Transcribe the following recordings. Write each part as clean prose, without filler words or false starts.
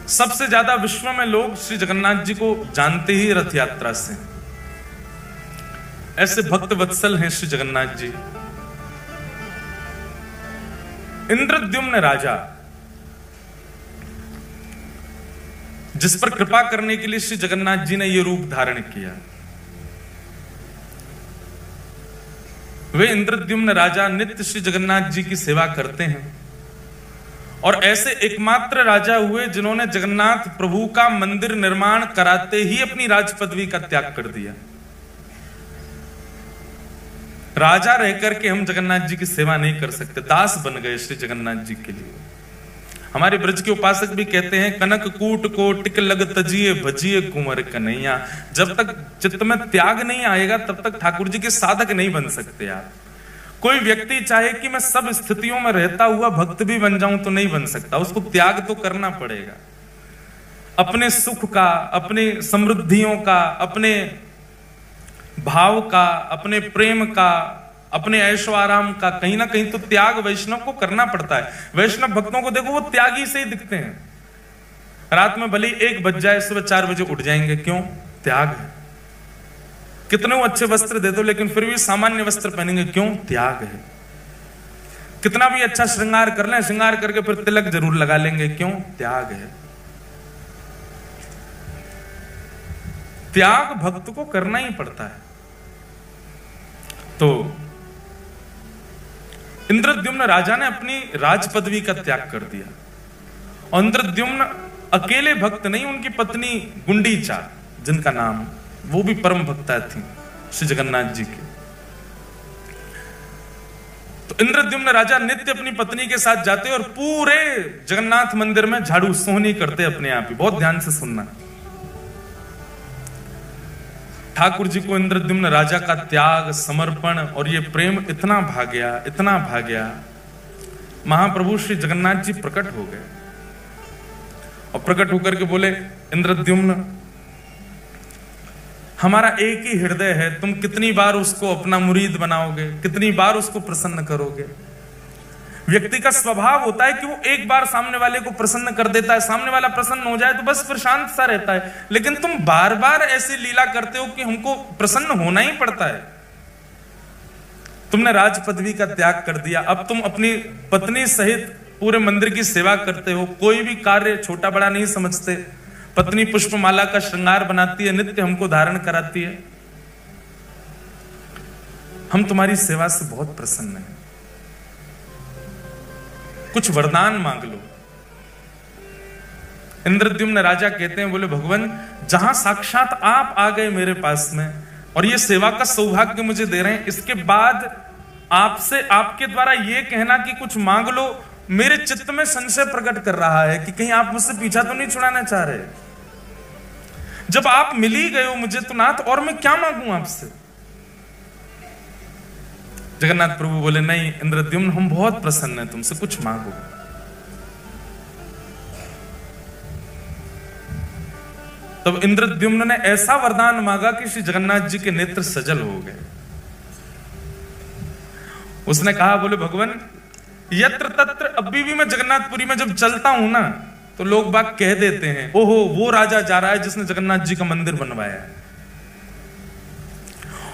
सबसे ज्यादा विश्व में लोग श्री जगन्नाथ जी को जानते ही रथ यात्रा से। ऐसे भक्त वत्सल हैं श्री जगन्नाथ जी। इंद्रद्युम्न राजा, जिस पर कृपा करने के लिए श्री जगन्नाथ जी ने यह रूप धारण किया, वे इंद्रद्युम्न राजा नित्य श्री जगन्नाथ जी की सेवा करते हैं और ऐसे एकमात्र राजा हुए जिन्होंने जगन्नाथ प्रभु का मंदिर निर्माण कराते ही अपनी राज पदवी का त्याग कर दिया। राजा रह करके हम जगन्नाथ जी की सेवा नहीं कर सकते, दास बन गए श्री जगन्नाथ जी के लिए। हमारे ब्रज के उपासक भी कहते हैं, कनक कूट को टिक लग तजिए भजिए कुंवर कन्हैया। जब तक चित्त में त्याग नहीं आएगा तब तक ठाकुर जी के साधक नहीं बन सकते आप। कोई व्यक्ति चाहे कि मैं सब स्थितियों में रहता हुआ भक्त भी बन जाऊं तो नहीं बन सकता, उसको त्याग तो करना पड़ेगा। अपने सुख का, अपने समृद्धियों का, अपने भाव का, अपने प्रेम का, अपने ऐशो आराम का कहीं ना कहीं तो त्याग वैष्णव को करना पड़ता है। वैष्णव भक्तों को देखो, वो त्यागी से ही दिखते हैं। रात में भले 1 बज जाए, सुबह 4 बजे उठ जाएंगे, क्यों? त्याग है। कितने अच्छे वस्त्र दे दो लेकिन फिर भी सामान्य वस्त्र पहनेंगे, क्यों? त्याग है। कितना भी अच्छा श्रृंगार कर लें, श्रृंगार करके फिर तिलक जरूर लगा लेंगे, क्यों? त्याग है। त्याग भक्त को करना ही पड़ता है। तो इंद्रद्युम्न राजा ने अपनी राज पदवी का त्याग कर दिया। और इंद्रद्युम्न अकेले भक्त नहीं, उनकी पत्नी गुंडीचा जिनका नाम, वो भी परम भक्ता थी श्री जगन्नाथ जी की। तो इंद्रद्युम्न राजा नित्य अपनी पत्नी के साथ जाते और पूरे जगन्नाथ मंदिर में झाड़ू सोहनी करते अपने आप ही। बहुत ध्यान से सुनना। ठाकुर जी को इंद्रद्युम्न राजा का त्याग, समर्पण और ये प्रेम इतना भाग्या, इतना भाग्या, महाप्रभु श्री जगन्नाथ जी प्रकट हो गए और प्रकट होकर के बोले, इंद्रद्युम्न हमारा एक ही हृदय है, तुम कितनी बार उसको अपना मुरीद बनाओगे, कितनी बार उसको प्रसन्न करोगे। व्यक्ति का स्वभाव होता है कि वो एक बार सामने वाले को प्रसन्न कर देता है, सामने वाला प्रसन्न हो जाए तो बस फिर शांत सा रहता है। लेकिन तुम बार बार ऐसी लीला करते हो कि हमको प्रसन्न होना ही पड़ता है। तुमने राज पदवी का त्याग कर दिया, अब तुम अपनी पत्नी सहित पूरे मंदिर की सेवा करते हो, कोई भी कार्य छोटा बड़ा नहीं समझते। पत्नी पुष्पमाला का श्रृंगार बनाती है, नित्य हमको धारण कराती है। हम तुम्हारी सेवा से बहुत प्रसन्न हैं, कुछ वरदान मांग लो। इंद्रद्युम्न राजा कहते हैं, बोले भगवान, जहां साक्षात आप आ गए मेरे पास में और ये सेवा का सौभाग्य मुझे दे रहे हैं, इसके बाद आपसे, आपके द्वारा ये कहना कि कुछ मांग लो, मेरे चित्त में संशय प्रकट कर रहा है कि कहीं आप मुझसे पीछा तो नहीं छुड़ाना चाह रहे। जब आप मिल ही गए हो मुझे तो नाथ, और मैं क्या मांगू आपसे? जगन्नाथ प्रभु बोले, नहीं इंद्रद्युम्न, हम बहुत प्रसन्न हैं तुमसे, कुछ मांगो। तब इंद्रद्युम्न ने ऐसा वरदान मांगा कि श्री जगन्नाथ जी के नेत्र सजल हो गए। उसने कहा, बोले भगवान, यत्र तत्र, अभी भी मैं जगन्नाथपुरी में जब चलता हूं ना तो लोग बाग कह देते हैं, ओहो वो राजा जा रहा है जिसने जगन्नाथ जी का मंदिर बनवाया है।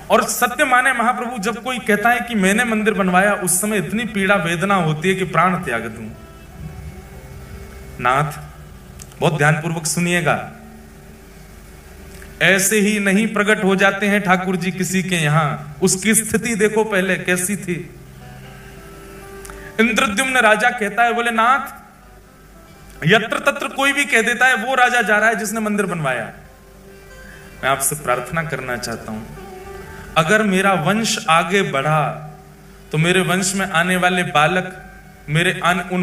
और सत्य माने महाप्रभु, जब कोई कहता है कि मैंने मंदिर बनवाया, उस समय इतनी पीड़ा वेदना होती है कि प्राण त्याग दूं। नाथ, बहुत ध्यानपूर्वक सुनिएगा, ऐसे ही नहीं प्रकट हो जाते हैं ठाकुर जी किसी के यहां। उसकी स्थिति देखो पहले कैसी थी। इंद्रद्युम्न राजा कहता है, बोले नाथ, यत्र तत्र कोई भी कह देता है वो राजा जा रहा है जिसने मंदिर बनवाया। मैं आपसे प्रार्थना करना चाहता हूं, अगर मेरा वंश आगे बढ़ा तो मेरे वंश में आने वाले बालक, मेरे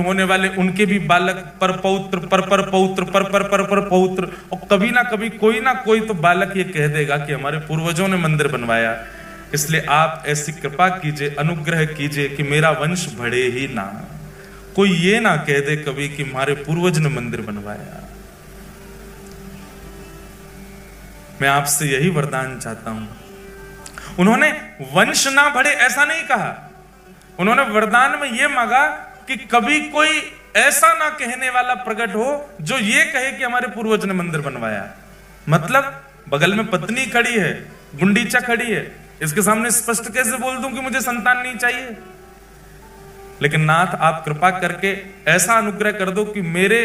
होने वाले उनके भी बालक, पर पौत्र, पर पौत्र, पर पौत्र, और कभी ना कभी कोई ना कोई तो बालक ये कह देगा कि हमारे पूर्वजों ने मंदिर बनवाया। इसलिए आप ऐसी कृपा कीजिए, अनुग्रह कीजिए कि मेरा वंश बढ़े ही ना, कोई ये ना कह दे कभी कि हमारे पूर्वज ने मंदिर बनवाया। मैं आपसे यही वरदान चाहता हूं। उन्होंने वंश ना बढ़े ऐसा नहीं कहा, उन्होंने वरदान में यह मांगा कि कभी कोई ऐसा ना कहने वाला प्रकट हो जो ये कहे कि हमारे पूर्वज ने मंदिर बनवाया। मतलब बगल में पत्नी खड़ी है, गुंडीचा खड़ी है, इसके सामने स्पष्ट कैसे बोल दूं कि मुझे संतान नहीं चाहिए? लेकिन नाथ आप कृपा करके ऐसा अनुग्रह कर दो कि मेरे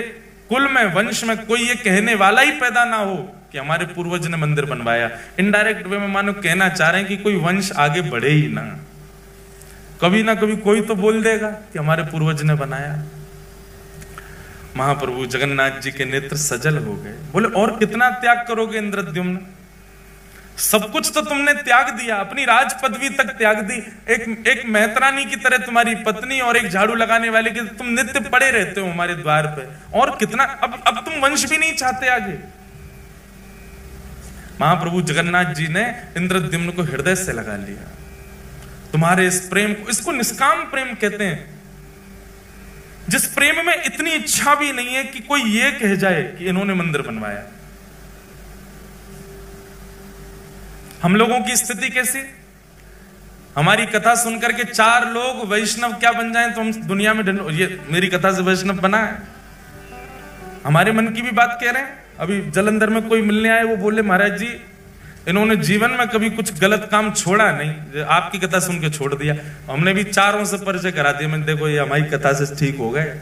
कुल में, वंश में कोई ये कहने वाला ही पैदा ना हो कि हमारे पूर्वज ने मंदिर बनवाया। इनडायरेक्ट वे में मानो कहना चाह रहे हैं कि कोई वंश आगे बढ़े ही ना, कभी ना कभी कोई तो बोल देगा कि हमारे पूर्वज ने बनाया। महाप्रभु जगन्नाथ जी के नेत्र सजल हो गए। बोले और कितना त्याग करोगे इंद्रद्युम्न? सब कुछ तो तुमने त्याग दिया, अपनी राज पदवी तक त्याग दी, एक मेहतरानी की तरह तुम्हारी पत्नी और एक झाड़ू लगाने वाले की तुम नित्य पड़े रहते हो हमारे द्वार पे, और कितना अब तुम वंश भी नहीं चाहते आगे। महाप्रभु जगन्नाथ जी ने इंद्रद्युम्न को हृदय से लगा लिया। तुम्हारे इस प्रेम को, इसको निष्काम प्रेम कहते हैं, जिस प्रेम में इतनी इच्छा भी नहीं है कि कोई ये कह जाए कि इन्होंने मंदिर बनवाया। हम लोगों की स्थिति कैसी? हमारी कथा सुनकर के 4 लोग वैष्णव क्या बन जाएं तो हम दुनिया में ये मेरी कथा से वैष्णव बना है। हमारे मन की भी बात कह रहे हैं। अभी जलंधर में कोई मिलने आए, वो बोले महाराज जी इन्होंने जीवन में कभी कुछ गलत काम छोड़ा नहीं, आपकी कथा सुन के छोड़ दिया। हमने भी 4 से परिचय करा दिया, मैंने देखो ये हमारी कथा से ठीक हो गए,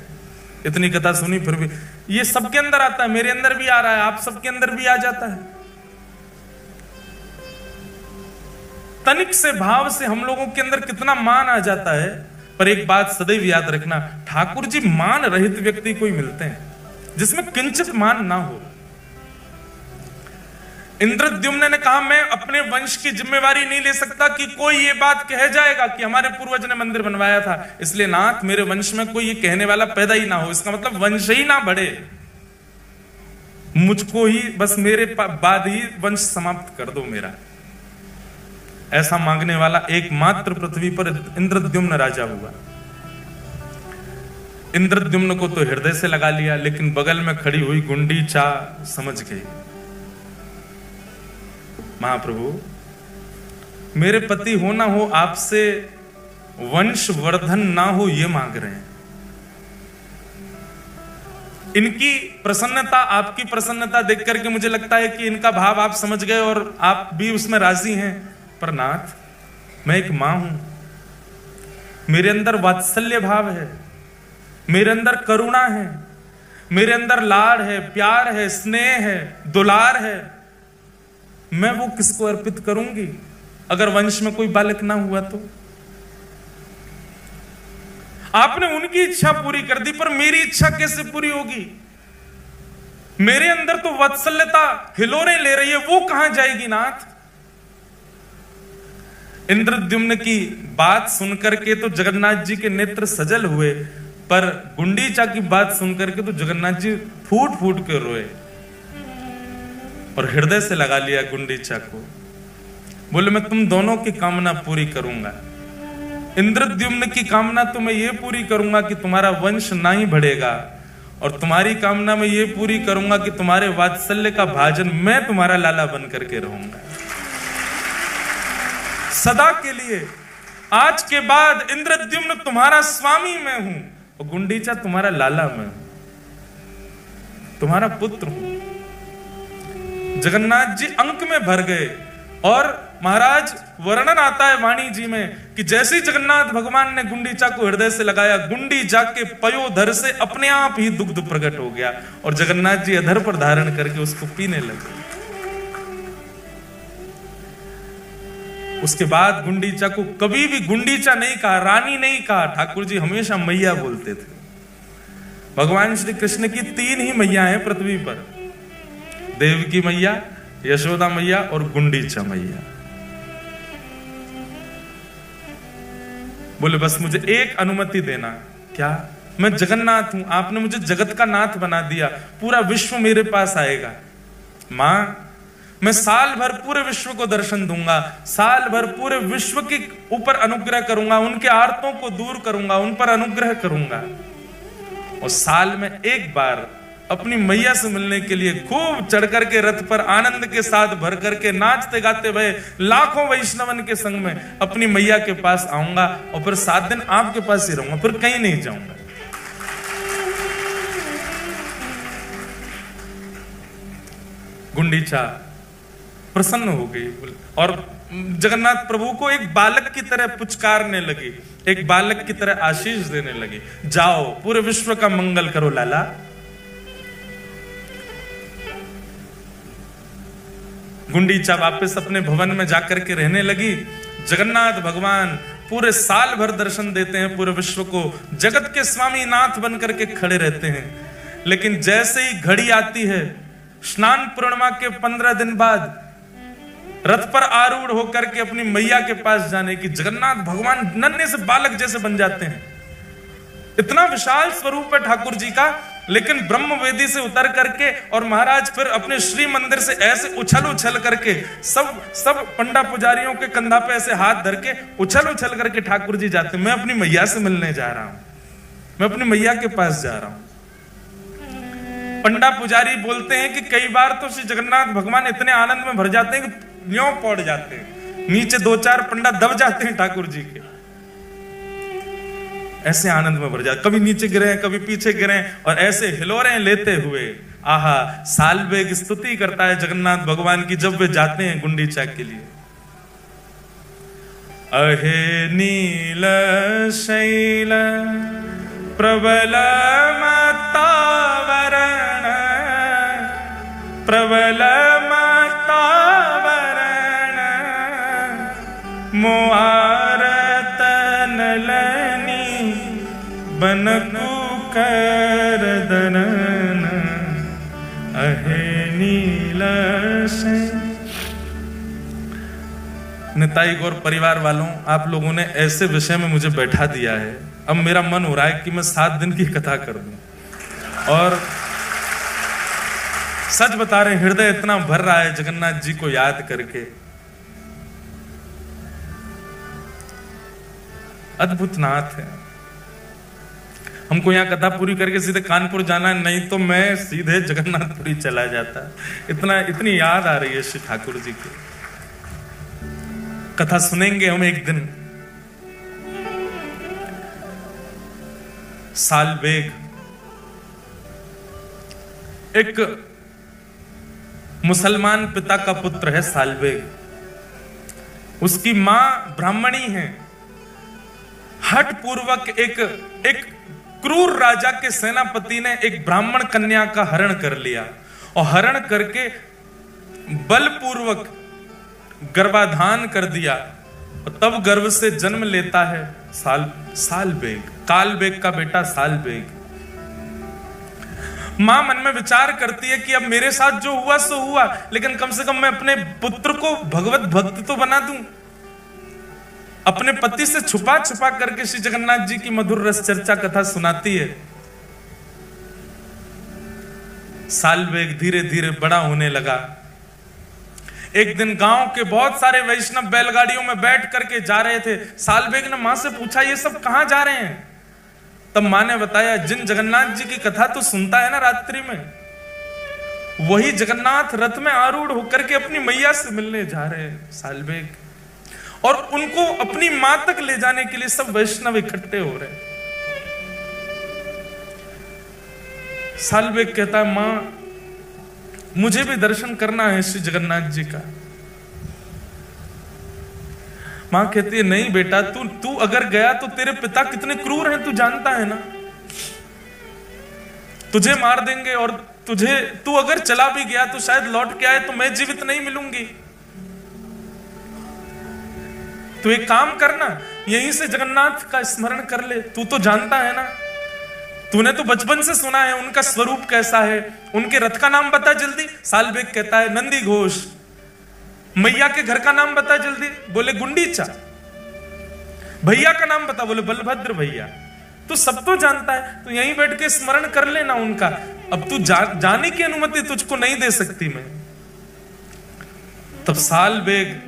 इतनी कथा सुनी फिर भी। ये सबके अंदर आता है, मेरे अंदर भी आ रहा है, आप सबके अंदर भी आ जाता है। तनिक से भाव से हम लोगों के अंदर कितना मान आ जाता है। पर एक बात सदैव याद रखना, ठाकुर जी मान रहित व्यक्ति कोई मिलते हैं जिसमें किंचित मान ना हो। इंद्रद्युम्न ने कहा मैं अपने वंश की जिम्मेवारी नहीं ले सकता कि कोई ये बात कह जाएगा कि हमारे पूर्वज ने मंदिर बनवाया था, इसलिए नाथ मेरे वंश में कोई ये कहने वाला पैदा ही ना हो। इसका मतलब वंश ही ना बढ़े, मुझको ही बस मेरे बाद ही वंश समाप्त कर दो मेरा। ऐसा मांगने वाला एकमात्र पृथ्वी पर इंद्रद्युम्न राजा हुआ। इंद्रद्युम्न को तो हृदय से लगा लिया, लेकिन बगल में खड़ी हुई गुंडीचा समझ गई। महाप्रभु मेरे पति हो ना हो, आपसे वंश वर्धन ना हो ये मांग रहे हैं। इनकी प्रसन्नता, आपकी प्रसन्नता देख करके मुझे लगता है कि इनका भाव आप समझ गए और आप भी उसमें राजी हैं। पर नाथ मैं एक मां हूं, मेरे अंदर वात्सल्य भाव है, मेरे अंदर करुणा है, मेरे अंदर लाड़ है, प्यार है, स्नेह है, दुलार है। मैं वो किसको अर्पित करूंगी अगर वंश में कोई बालक ना हुआ तो? आपने उनकी इच्छा पूरी कर दी, पर मेरी इच्छा कैसे पूरी होगी? मेरे अंदर तो वात्सल्यता हिलोरे ले रही है, वो कहां जाएगी नाथ? इंद्रद्युम्न की बात सुनकर के तो जगन्नाथ जी के नेत्र सजल हुए, पर गुंडीचा की बात सुनकर के तो जगन्नाथ जी फूट फूट के रोए और हृदय से लगा लिया गुंडीचा को। बोले मैं तुम दोनों की कामना पूरी करूंगा। इंद्रद्युम्न की कामना तो मैं ये पूरी करूंगा कि तुम्हारा वंश ना ही बढ़ेगा, और तुम्हारी कामना मैं ये पूरी करूंगा कि तुम्हारे वात्सल्य का भाजन मैं तुम्हारा लाला बन करके रहूंगा सदा के लिए। आज के बाद इंद्रद्युम्न तुम्हारा स्वामी मैं हूं और गुंडीचा तुम्हारा लाला मैं हूं, तुम्हारा पुत्र हूं। जगन्नाथ जी अंक में भर गए। और महाराज वर्णन आता है वाणी जी में कि जैसे ही जगन्नाथ भगवान ने गुंडीचा को हृदय से लगाया, गुंडीचा के पयोधर से अपने आप ही दुग्ध प्रकट हो गया और जगन्नाथ जी अधर पर धारण करके उसको पीने लगे। उसके बाद गुंडीचा को कभी भी गुंडीचा नहीं कहा, रानी नहीं कहा, ठाकुर जी हमेशा मैया बोलते थे। भगवान श्री कृष्ण की 3 ही मैया हैं पृथ्वी पर, देवकी मैया, यशोदा मैया और गुंडीचा मैया। बोले बस मुझे एक अनुमति देना। क्या? मैं जगन्नाथ हूं, आपने मुझे जगत का नाथ बना दिया, पूरा विश्व मेरे पास आएगा। मां मैं साल भर पूरे विश्व को दर्शन दूंगा, साल भर पूरे विश्व के ऊपर अनुग्रह करूंगा, उनके आर्तों को दूर करूंगा, उन पर अनुग्रह करूंगा। और साल में एक बार अपनी मैया से मिलने के लिए खूब चढ़ करके रथ पर आनंद के साथ भर करके नाचते गाते भय लाखों वैष्णवन के संग में अपनी मैया के पास आऊंगा और फिर 7 दिन आपके पास ही रहूंगा, फिर कहीं नहीं जाऊंगा। गुंडीचा प्रसन्न हो गई और जगन्नाथ प्रभु को एक बालक की तरह पुचकारने लगी, एक बालक की तरह आशीष देने लगी। जाओ पूरे विश्व का मंगल करो लाला। गुंडीचा वापस अपने भवन में जाकर के रहने लगी। जगन्नाथ भगवान पूरे साल भर दर्शन देते हैं पूरे विश्व को, जगत के स्वामी नाथ बनकर के खड़े रहते हैं। लेकिन जैसे ही घड़ी आती है स्नान पूर्णिमा के 15 दिन बाद रथ पर आरूढ़ होकर के अपनी मैया के पास जाने की, जगन्नाथ भगवान नन्हे से बालक जैसे बन जाते हैं। इतना विशाल स्वरूप है ठाकुर जी का, लेकिन ब्रह्म वेदी से उतर करके और महाराज फिर अपने श्री मंदिर से ऐसे उछल करके सब पंडा पुजारियों के कंधा पे ऐसे हाथ धर के उछल करके ठाकुर जी जाते। मैं अपनी मैया से मिलने जा रहा हूं, मैं अपनी मैया के पास जा रहा हूं। पंडा पुजारी बोलते हैं कि कई बार तो श्री जगन्नाथ भगवान इतने आनंद में भर जाते हैं कि न्यों पड़ जाते हैं, नीचे 2-4 पंडा दब जाते हैं ठाकुर जी के, ऐसे आनंद में भर जाते, कभी नीचे गिरे कभी पीछे गिरे और ऐसे हिलोरें लेते हुए आहा सालवेग स्तुति करता है जगन्नाथ भगवान की जब वे जाते हैं गुंडीचा के लिए। अहे नील शैल प्रबल मतावरण प्रबल मतावरण मुआरत नलनी बनकु कर दनन अहे नील शैल। निताई गौर परिवार वालों, आप लोगों ने ऐसे विषय में मुझे बैठा दिया है, अब मेरा मन हो रहा है कि मैं 7 दिन की कथा कर दूं। और सच बता रहे, हृदय इतना भर रहा है जगन्नाथ जी को याद करके। अद्भुत नाथ है। हमको यहाँ कथा पूरी करके सीधे कानपुर जाना है, नहीं तो मैं सीधे जगन्नाथपुरी चला जाता। इतनी याद आ रही है श्री ठाकुर जी की। कथा सुनेंगे हम एक दिन। सालवेग एक मुसलमान पिता का पुत्र है। सालवेग उसकी मां ब्राह्मणी है। हठ पूर्वक एक क्रूर राजा के सेनापति ने एक ब्राह्मण कन्या का हरण कर लिया और हरण करके बलपूर्वक गर्भाधान कर दिया और तब गर्भ से जन्म लेता है सालवेग, कालवेग का बेटा सालवेग। मां मन में विचार करती है कि अब मेरे साथ जो हुआ सो हुआ, लेकिन कम से कम मैं अपने पुत्र को भगवत भक्त तो बना दूं। अपने पति से छुपा करके श्री जगन्नाथ जी की मधुर रस चर्चा कथा सुनाती है। सालवेग धीरे धीरे बड़ा होने लगा। एक दिन गांव के बहुत सारे वैष्णव बैलगाड़ियों में बैठ करके जा रहे थे। सालवेग ने मां से पूछा, ये सब कहां जा रहे हैं? तब मां ने बताया, जिन जगन्नाथ जी की कथा तो सुनता है ना रात्रि में, वही जगन्नाथ रथ में आरूढ़ होकर के अपनी मैया से मिलने जा रहे हैं सालवेग, और उनको अपनी मां तक ले जाने के लिए सब वैष्णव इकट्ठे हो रहे हैं। सालवेग कहता है, मां मुझे भी दर्शन करना है श्री जगन्नाथ जी का। मां कहती है, नहीं बेटा, तू अगर गया तो तेरे पिता कितने क्रूर हैं तू जानता है ना, तुझे मार देंगे, और तू अगर चला भी गया तो शायद लौट के आए तो मैं जीवित नहीं मिलूंगी। तू एक काम करना, यहीं से जगन्नाथ का स्मरण कर ले, तू तो जानता है ना, तूने तो बचपन से सुना है उनका स्वरूप कैसा है। उनके रथ का नाम बता जल्दी। सालवेग कहता है, नंदी घोष। मैया के घर का नाम बता जल्दी। बोले, गुंडीचा। भैया का नाम बता। बोले, बलभद्र भैया। तू सब तो जानता है, तो यहीं बैठ के स्मरण कर लेना उनका। अब तू जाने की अनुमति तुझको नहीं दे सकती मैं। तब सालवेग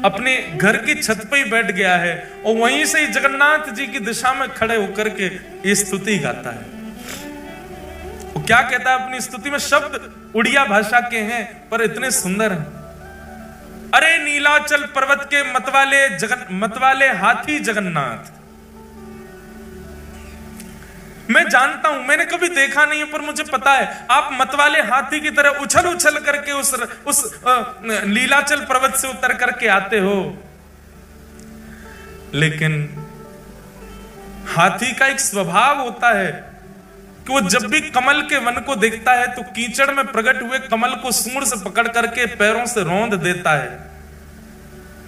अपने घर की छत पे ही बैठ गया है और वहीं से ही जगन्नाथ जी की दिशा में खड़े होकर के ये स्तुति गाता है। वो क्या कहता है अपनी स्तुति में? शब्द उड़िया भाषा के हैं पर इतने सुंदर हैं। अरे नीलाचल पर्वत के मतवाले हाथी जगन्नाथ, मैं जानता हूं, मैंने कभी देखा नहीं है, पर मुझे पता है आप मतवाले हाथी की तरह उछल उछल करके उस लीलाचल पर्वत से उतर करके आते हो। लेकिन हाथी का एक स्वभाव होता है कि वो जब भी कमल के वन को देखता है तो कीचड़ में प्रकट हुए कमल को सूंड से पकड़ करके पैरों से रौंद देता है।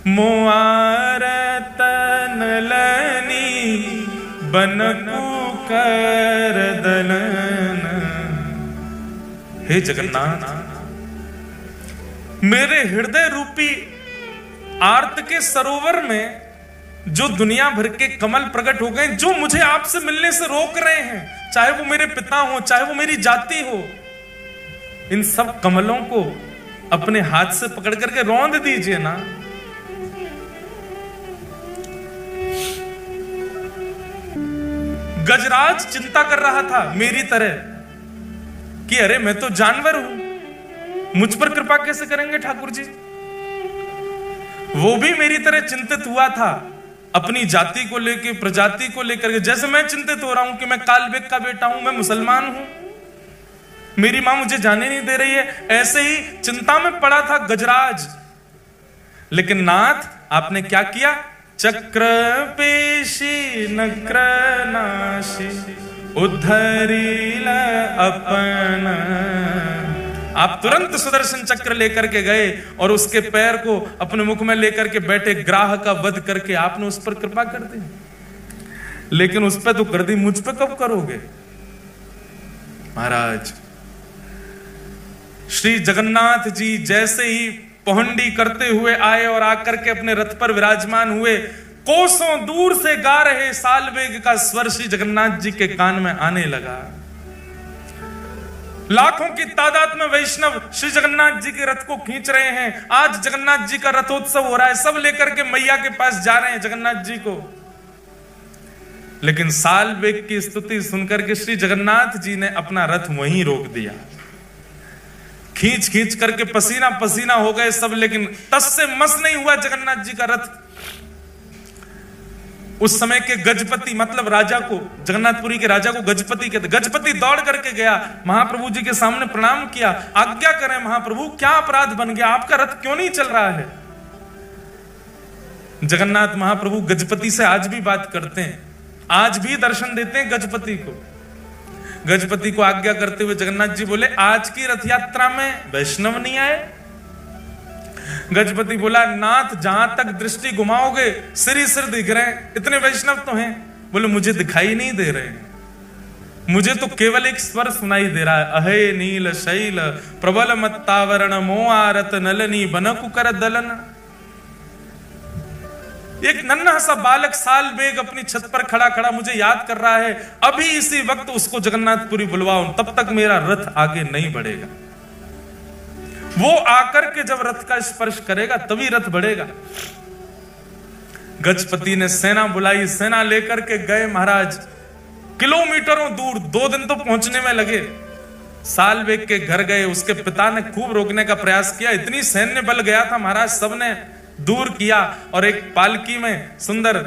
मोआरत नलनी बनकु कर दलन। हे जगन्नाथ, मेरे हृदय रूपी आर्त के सरोवर में जो दुनिया भर के कमल प्रकट हो गए, जो मुझे आपसे मिलने से रोक रहे हैं, चाहे वो मेरे पिता हो, चाहे वो मेरी जाति हो, इन सब कमलों को अपने हाथ से पकड़ करके रौंद दीजिए ना। गजराज चिंता कर रहा था मेरी तरह कि अरे मैं तो जानवर हूं, मुझ पर कृपा कैसे करेंगे ठाकुर जी। वो भी मेरी तरह चिंतित हुआ था अपनी जाति को लेकर, प्रजाति को लेकर, जैसे मैं चिंतित हो रहा हूं कि मैं कालबेग का बेटा हूं, मैं मुसलमान हूं, मेरी मां मुझे जाने नहीं दे रही है, ऐसे ही चिंता में पड़ा था गजराज। लेकिन नाथ, आपने क्या किया? चक्र पेशी नक्र नाशी उद्धरील अपन। आप तुरंत सुदर्शन चक्र लेकर के गए और उसके पैर को अपने मुख में लेकर के बैठे ग्राह का वध करके आपने उस पर कृपा कर दी। लेकिन उस पर तो कर दी, मुझ पर कब करोगे महाराज? श्री जगन्नाथ जी जैसे ही पहुंडी करते हुए आए और आकर के अपने रथ पर विराजमान हुए, कोसों दूर से गा रहे सालवेग का स्वर श्री जगन्नाथ जी के कान में आने लगा। लाखों की तादाद में वैष्णव श्री जगन्नाथ जी के रथ को खींच रहे हैं। आज जगन्नाथ जी का रथोत्सव हो रहा है, सब लेकर के मैया के पास जा रहे हैं जगन्नाथ जी को। लेकिन सालवेग की स्तुति सुनकर के श्री जगन्नाथ जी ने अपना रथ वहीं रोक दिया। खींच खींच करके पसीना पसीना हो गए सब, लेकिन तस से मस नहीं हुआ जगन्नाथ जी का रथ। उस समय के गजपति, मतलब राजा को, जगन्नाथपुरी के राजा को गजपति कहते। गजपति दौड़ करके गया, महाप्रभु जी के सामने प्रणाम किया, आज्ञा करें महाप्रभु, क्या अपराध बन गया, आपका रथ क्यों नहीं चल रहा है? जगन्नाथ महाप्रभु गजपति से आज भी बात करते हैं, आज भी दर्शन देते हैं गजपति को। गजपति को आज्ञा करते हुए जगन्नाथ जी बोले, आज की रथ यात्रा में वैष्णव नहीं आए? गजपति बोला, नाथ जहां तक दृष्टि घुमाओगे सिर ही सिर दिख रहे हैं, इतने वैष्णव तो हैं। बोले, मुझे दिखाई नहीं दे रहे, मुझे तो केवल एक स्वर सुनाई दे रहा है, अहे नील शैल प्रबल मत्तावरण मोआरत नलनी बनकु कर दलन। एक नन्हा सा बालक सालवेग अपनी छत पर खड़ा खड़ा मुझे याद कर रहा है, अभी इसी वक्त उसको जगन्नाथपुरी बुलवाओ, तब तक मेरा रथ आगे नहीं बढ़ेगा। वो आकर के जब रथ का स्पर्श करेगा तभी रथ बढ़ेगा। गजपति ने सेना बुलाई, सेना लेकर के गए महाराज, किलोमीटरों दूर, 2 दिन तो पहुंचने में लगे। सालवेग के घर गए, उसके पिता ने खूब रोकने का प्रयास किया, इतनी सैन्य बल गया था महाराज, सबने दूर किया और एक पालकी में सुंदर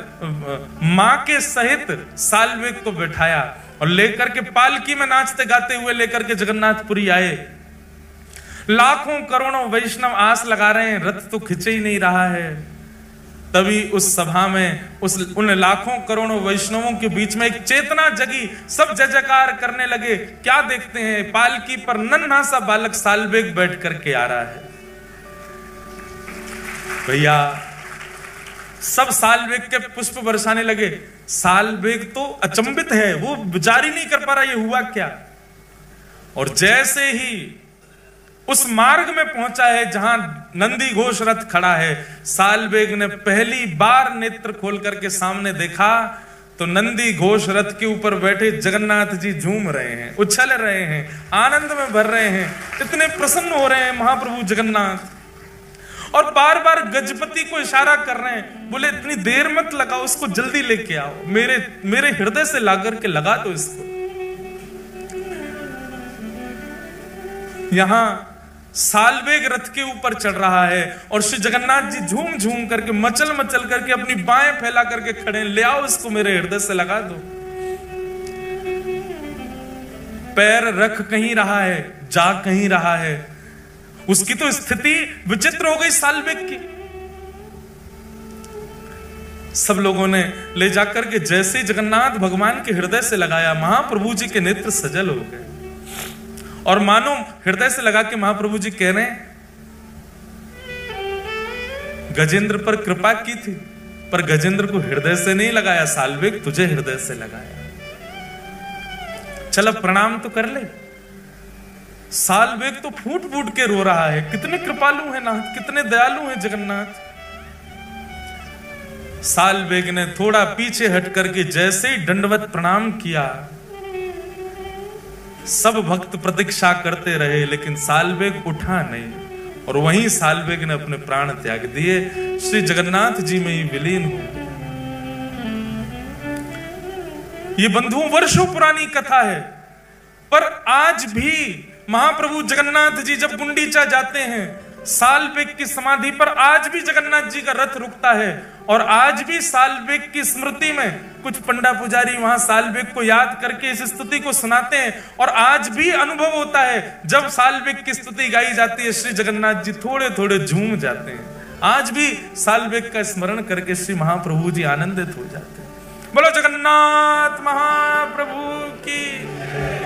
मां के सहित सालवेग को बैठाया और लेकर के पालकी में नाचते गाते हुए लेकर के जगन्नाथपुरी आए। लाखों करोड़ों वैष्णव आस लगा रहे हैं, रथ तो खिंच ही नहीं रहा है। तभी उस सभा में उन लाखों करोड़ों वैष्णवों के बीच में एक चेतना जगी, सब जय जयकार करने लगे। क्या देखते हैं, पालकी पर नन्हा सा बालक सालवेग बैठ करके आ रहा है। भैया सब सालवेग के पुष्प बरसाने लगे। सालवेग तो अचंभित है, वो विचार ही नहीं कर पा रहा ये हुआ क्या। और जैसे ही उस मार्ग में पहुंचा है जहां नंदी घोष रथ खड़ा है, सालवेग ने पहली बार नेत्र खोल करके सामने देखा तो नंदी घोष रथ के ऊपर बैठे जगन्नाथ जी झूम रहे हैं, उछल रहे हैं, आनंद में भर रहे हैं, इतने प्रसन्न हो रहे हैं महाप्रभु जगन्नाथ। और बार बार गजपति को इशारा कर रहे हैं, बोले इतनी देर मत लगाओ, उसको जल्दी लेके आओ, मेरे हृदय से ला करके लगा दो इसको। यहां सालवेग रथ के ऊपर चढ़ रहा है और श्री जगन्नाथ जी झूम झूम करके, मचल मचल करके अपनी बाहें फैला करके खड़े, ले आओ इसको मेरे हृदय से लगा दो। पैर रख कहीं रहा है, जा कहीं रहा है। उसकी तो स्थिति विचित्र हो गई साल्वेग की। सब लोगों ने ले जाकर के जैसे जगन्नाथ भगवान के हृदय से लगाया, महाप्रभु जी के नेत्र सजल हो गए। और मानो हृदय से लगा के महाप्रभु जी कह रहे हैं, गजेंद्र पर कृपा की थी, पर गजेंद्र को हृदय से नहीं लगाया, साल्वेग तुझे हृदय से लगाया। चल अब प्रणाम तो कर ले। साल्वेग तो फूट फूट के रो रहा है, कितने कृपालु हैं नाथ, कितने दयालु हैं जगन्नाथ। साल्वेग ने थोड़ा पीछे हट करके जैसे ही दंडवत प्रणाम किया, सब भक्त प्रतीक्षा करते रहे, लेकिन साल्वेग उठा नहीं। और वहीं साल्वेग ने अपने प्राण त्याग दिए, श्री जगन्नाथ जी में ही विलीन हो गए। ये बंधुओं वर्षों पुरानी कथा है, पर आज भी महाप्रभु जगन्नाथ जी जब गुंडीचा जाते हैं, साल्वेग की समाधि पर आज भी जगन्नाथ जी का रथ रुकता है। और आज भी साल्वेग की स्मृति में कुछ पंडा पुजारी वहां साल्वेग को याद करके इस स्तुति को सुनाते हैं। और आज भी अनुभव होता है, जब साल्वेग की स्तुति गाई जाती है, श्री जगन्नाथ जी थोड़े थोड़े झूम जाते हैं। आज भी साल्वेग का स्मरण करके श्री महाप्रभु जी आनंदित हो जाते हैं। बोलो जगन्नाथ महाप्रभु की।